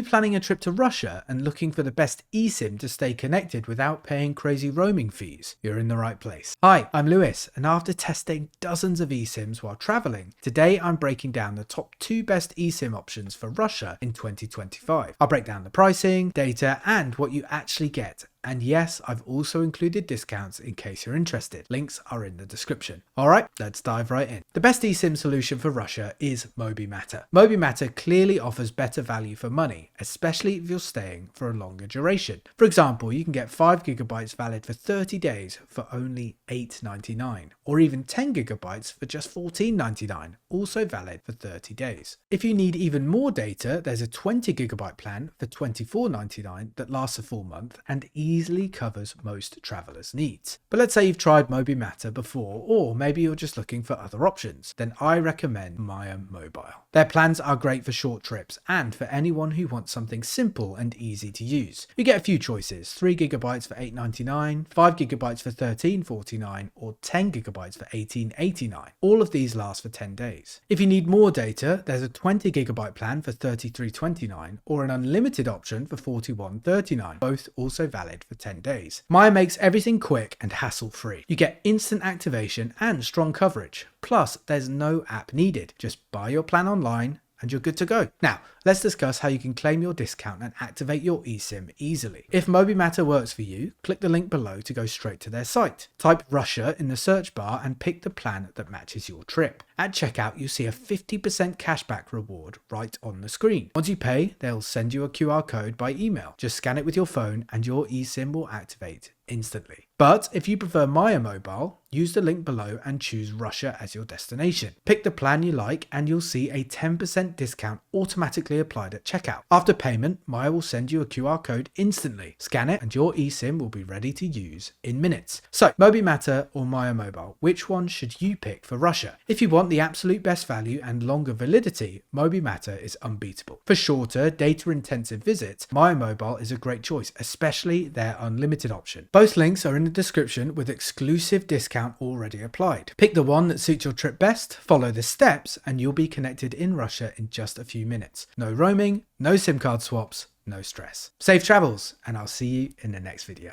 you planning a trip to Russia and looking for the best eSIM to stay connected without paying crazy roaming fees? You're in the right place. Hi, I'm Lewis, and after testing dozens of eSIMs while traveling, today I'm breaking down the top 2 best eSIM options for Russia in 2025. I'll break down the pricing, data, and what you actually get. And yes, I've also included discounts in case you're interested. Links are in the description. Alright, let's dive right in. The best eSIM solution for Russia is MobiMatter. MobiMatter clearly offers better value for money, especially if you're staying for a longer duration. For example, you can get 5 GB valid for 30 days for only $8.99, or even 10 GB for just $14.99, also valid for 30 days. If you need even more data, there's a 20 GB plan for $24.99 that lasts a full month and easily covers most travelers' needs. But let's say you've tried MobiMatter before, or maybe you're just looking for other options, then I recommend Maya Mobile. Their plans are great for short trips and for anyone who wants something simple and easy to use. You get a few choices: 3 GB for $8.99, 5 GB for $13.49, or 10 GB for $18.89. All of these last for 10 days. If you need more data, there's a 20 GB plan for $33.29 or an unlimited option for $41.39, both also valid for 10 days. Maya makes everything quick and hassle-free. You get instant activation and strong coverage. Plus, there's no app needed. Just buy your plan online and you're good to go. Now, let's discuss how you can claim your discount and activate your eSIM easily. If MobiMatter works for you, click the link below to go straight to their site. Type Russia in the search bar and pick the plan that matches your trip. At checkout, you'll see a 50% cashback reward right on the screen. Once you pay, they'll send you a QR code by email. Just scan it with your phone and your eSIM will activate instantly. But if you prefer Maya Mobile, use the link below and choose Russia as your destination. Pick the plan you like and you'll see a 10% discount automatically applied at checkout. After payment, Maya will send you a QR code instantly. Scan it and your eSIM will be ready to use in minutes. So, MobiMatter or Maya Mobile, which one should you pick for Russia? If you want the absolute best value and longer validity, MobiMatter is unbeatable. For shorter, data-intensive visits, Maya Mobile is a great choice, especially their unlimited option. Both links are in the description with exclusive discount already applied. Pick the one that suits your trip best, follow the steps, and you'll be connected in Russia in just a few minutes. No roaming, no SIM card swaps, no stress. Safe travels, and I'll see you in the next video.